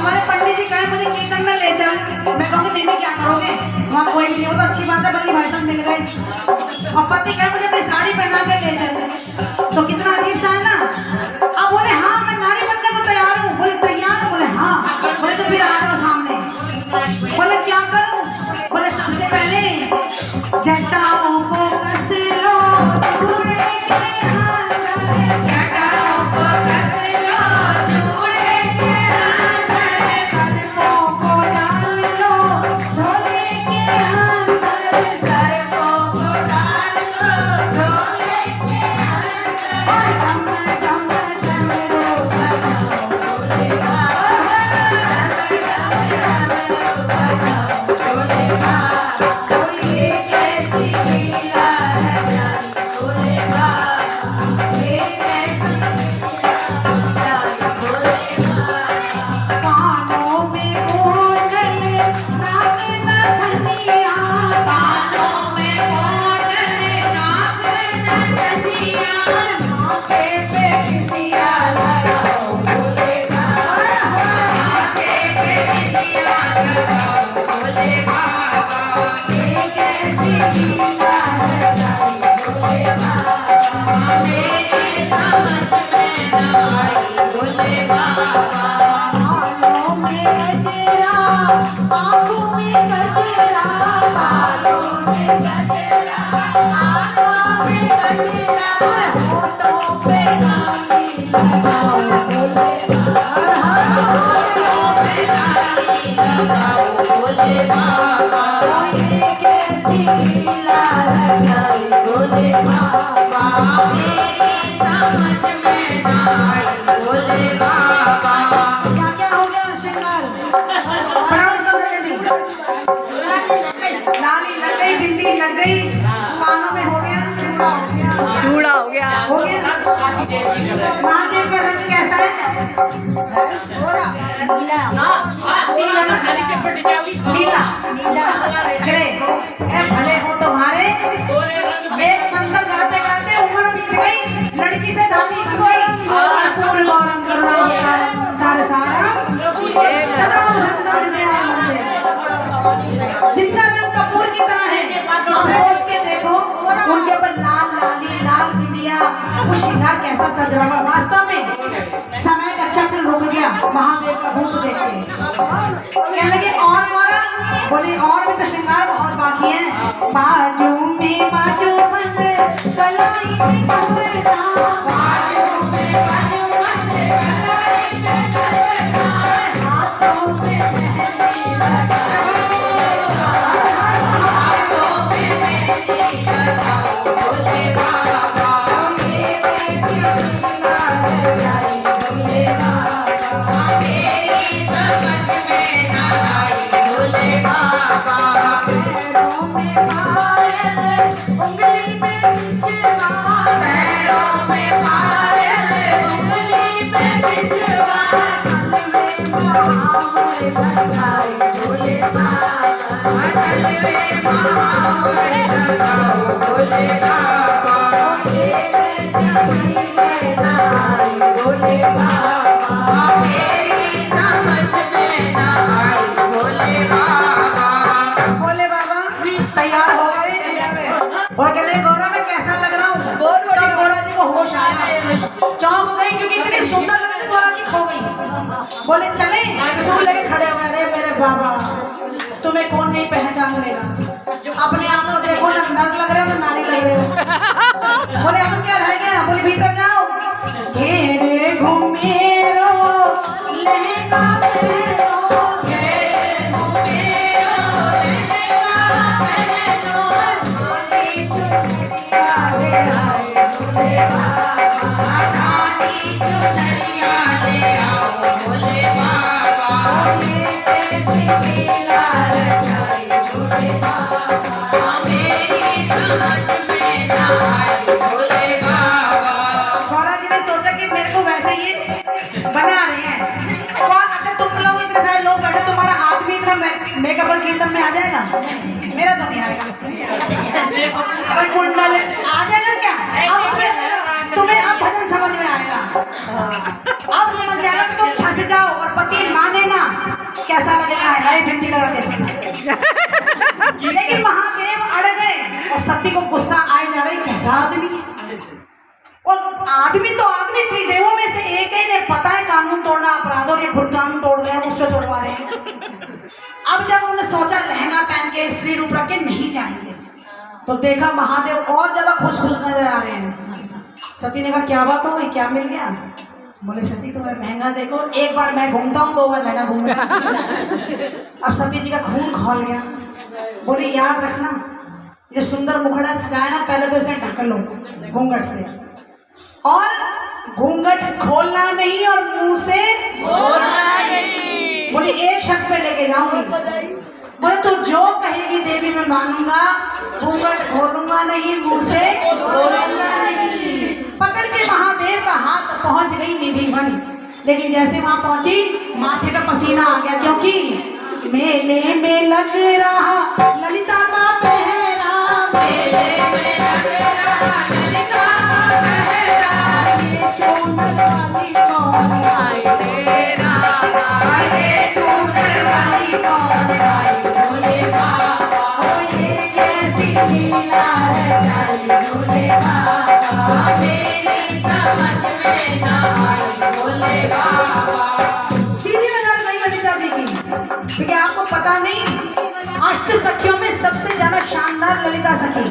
हमारे पंडित जी कहे मुझे कीर्तन में ले चल। मैं कहूँगी नहीं क्या करोगे, वहाँ कोई नहीं, वो तो अच्छी बात है, बल्ली भाई साहब मिल गए। और पति कहे मुझे अपनी साड़ी पहना के ले चल, तो कितना अजीब सा है ना। अब बोले हाँ मैं नारी बनने को तैयार हूँ। बोले तैयार? बोले हाँ। बोले तो फिर आ जाओ सामने। बोले क्या करूँ? बोले सबसे पहले जटाओं को कस लो, चूड़े के हाथ में, जटाओं को कस लो, चूड़े के हाथ में, सरकों को डाल लो, झोले के हाथ में, सरकों को डाल लो, झोले के हाथ में, कम कम कमरो बजाओ भोले बाबा, भोले बाबा। लाली लग गई, बिंदी लग गई, कानों में हो गया, चूड़ा हो गया, महादेव का रंग कैसा है? नीला, नीला, ग्रे। भले हो तुम्हारे एक मंत्र गाते गाते उम्र बीत गई, लड़की से दादी बन गई। पूर्ण गौरम करुणावतारम संसार सारम सदा वसंत विद्यामंते। जिनका रंग कपूर की तरह है, अब सोच के देखो उनके ऊपर लाल लाली, लाल बिंदिया, वो श्रृंगार कैसा सज रहा है। वास्तव में समय का चक्र रुक गया महादेव का रूप देख के। कहने लगे और गौरा? बोले और भी तो श्रृंगार बहुत बाकी है। बाजू में बाजू बंद कलाई में कंगना, बाजू में बाजू बंद कलाई में कंगना, हाथों में मेहंदी लगाओ, हाथों में मेहंदी लगाओ भोले बाबा, मेरे कृष्णा लगाई भोले बाबा, मेरी समझ में ना आई भोले बाबा। पैरों में पायल, उंगली में बिछवा, पैरों में पायल, उंगली में बिछवा, गल में महावर लगाई भोले बाबा, गल में महावर लगाओ भोले बाबा, मेरे जमी में ना आई भोले बाबा, मेरी समझ में ना आई भोले बाबा। भोले बाबा तैयार हो गए और कहने गौरा मैं कैसा लग रहा हूँ? तब गौरा जी को होश आया, चौंक गई क्योंकि इतनी सुंदर लग रही, गौरा जी खो गई। बोले चले, सुन लगे खड़े हो गए। अरे मेरे बाबा तुम्हें कौन नहीं पहचान लेगा, अपने आप को देखो ना, नर लग रहे हो ना नारी लग रहे हो। चुनरिया ले आओ भोले बाबा लीला रचाई भोले बाबा मेरी समझ में ना आई भोले बाबा। गौरा जी ने सोचा कि मेरे को वैसे ही बना रहे हैं कौन। अच्छा तुम लोग इतने सारे लोग बैठे, तुम्हारा आदमी इतना मेकअप और कीर्तन में आ जाएगा? मेरा तो नहीं आएगा। अरे कुंडल आ जाएगा क्या? अब तुम्हें अब भजन समझ में आएगा। अब समझ में आएगा कि तुम फंस जाओ और पति माने ना, कैसा लगेगा? है भिंडी लगा के। लेकिन महादेव अड़ गए और सती को गुस्सा आए जा रही, कैसा आदमी है? और आदमी तो आदमी, त्रिदेवों में से एक ही ने पता है कानून तोड़ना अपराध, और ये खुद कानून तोड़ रहे हैं, उससे तोड़वा रहे हैं। अब जब उन्होंने सोचा लहंगा पहन के स्त्री रूप रख के नहीं जाएंगे, तो देखा महादेव और ज्यादा खुश खुश नजर आ रहे हैं। सती ने कहा क्या बात हो गई, क्या मिल गया? बोले सती तुम्हारा लहंगा देखो, एक बार मैं घूमता हूँ, 2 बार लहंगा घूम रहा। अब सती जी का खून खौल गया। बोले याद रखना, ये सुंदर मुखड़ा सजाया ना, पहले तो इसे ढक लो घूंघट से, और घूंघट खोलना नहीं और मुंह से बोलना नहीं। बोली एक शर्त पे लेके जाऊंगी। बोले तू जो कहेगी देवी मैं मानूंगा, घूंघट खोलूंगा नहीं, मुंह से बोलूंगा नहीं। पकड़ के महादेव का हाथ पहुंच गई निधि बन, लेकिन जैसे वहां पहुंची माथे पे पसीना आ गया, क्योंकि मेले में लग रहा ललिता का पहरा, मेले में लग रहा ललिता का पहरा, ये सोनर वाली कौन आई तेरा, ये सोनर वाली कौन आई भोले बाबा, ये कैसी लीला रचाई भोले बाबा, मेरी समझ में ना आई भोले बाबा। सीधी नजर नहीं ललिता जी की, क्योंकि आपको पता नहीं अष्ट सखियों में सबसे ज्यादा शानदार ललिता सखी,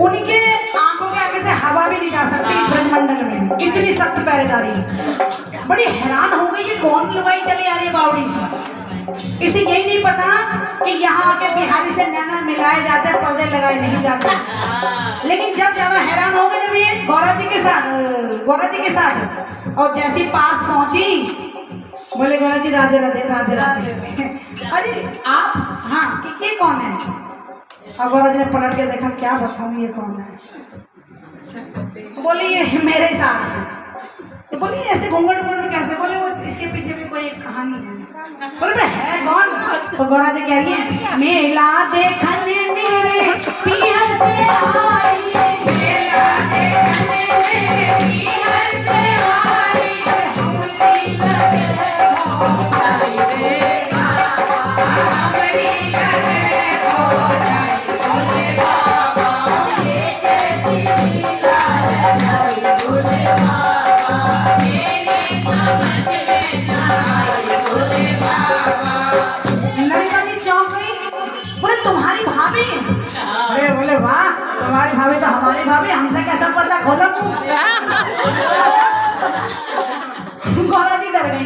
उनके आंखों के आगे से हवा भी नहीं जा सकती ब्रह्मंडल में, इतनी सख्त पहरेदारी। बड़ी हैरान हो गई ये कौन लुगाई चली आ रही है बावड़ी से। किसी यही नहीं पता कि यहाँ आके बिहारी से नैना मिलाए जाते हैं, पर्दे लगाए नहीं जाते। लेकिन जब ज्यादा हैरान हो गए जब ये गौरा जी के साथ और जैसी पास पहुंची, बोले गौरा जी राधे राधे राधे राधे। अरे आप, हाँ कि ये कौन है? अब गौरा जी ने पलट के देखा, क्या बताऊं ये कौन है? बोले ये मेरे साथ है। तो बोले ऐसे घूंघट घूंघट कैसे? बोले वो इसके पीछे भी कोई एक कहानी है। बोले है कौन? तो गौरा जी कह रही है मेला देखने मेरे पीहर से आई, मेला देखने मेरे पीहर से आई, तुम्हारी भाभी? अरे बोले वाह, तुम्हारी भाभी तो हमारी भाभी, हमसे कैसा पर्दा खोला तू? गौरा जी डर गई,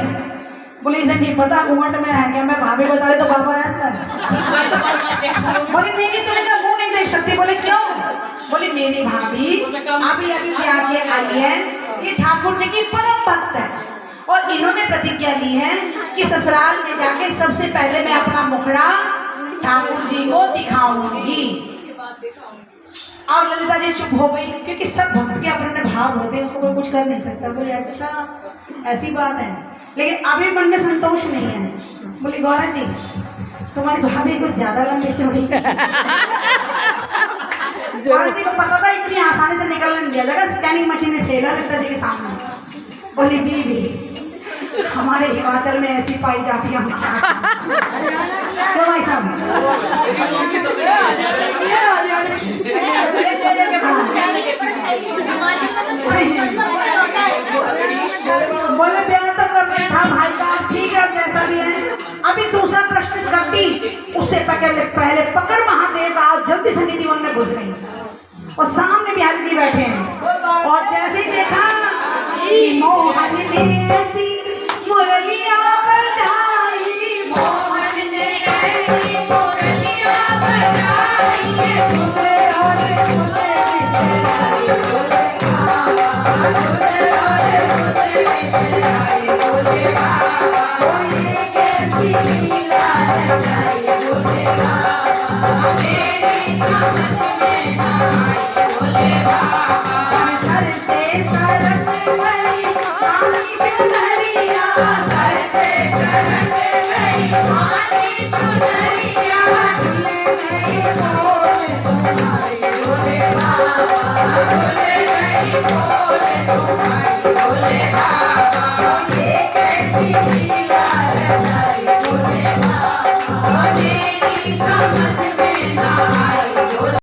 बोले इसे नहीं पता घूंघट में है क्या? मैं भाभी बता रही तो बाबा है अंदर। बोले नहीं तूने कहा मुंह नहीं देख सकती। बोले क्यों? बोली मेरी भाभी अभी अभी ब्याह के आई है, ये ठाकुर जी की परम भक्त है, और इन्होंने प्रतिज्ञा ली है कि ससुराल में जाके सबसे पहले मैं अपना मुखड़ा ठाकुर जी को दिखाऊंगी। और ललिता जी चुप हो गई, क्योंकि सब भक्त के अपने भाव होते हैं, उसको कोई कुछ कर नहीं सकता। बोले अच्छा ऐसी बात है, लेकिन अभी मन में संतोष नहीं है। बोली गौरा जी तुम्हारी भाभी कुछ ज्यादा लंबी चौड़ी। गौरा जी को पता था इतनी आसानी से निकल नहीं दिया जाएगा, स्कैनिंग मशीन में ठेला ललिता जी के सामने। बोली बीबी हमारे हिमाचल में ऐसी पाई जाती है, हम क्या तो भाई साहब बोले ब्याह तो करना था भाई का, ठीक है जैसा भी है। अभी दूसरा प्रश्न करती उससे पहले पकड़ महादेव का जल्दी से निधि वन में घुस गई, और सामने बिहारी जी बैठे हैं, और जैसे ही देखा मोहन ने ऐसी मुरलिया बजाई, मोहन ने ऐसी मुरलिया बजाई, भोले बाबा ये कैसी लीला रचाई भोले बाबा मेरी समझ में ना आई भोले बाबा सर से सरक गई पानी चुनरिया सर से सरक गई पानी चुनरिया भोले बाबा भोले गई भोले भोले बाबा ये कैसी लीला रचाई भोले बाबा मेरी समझ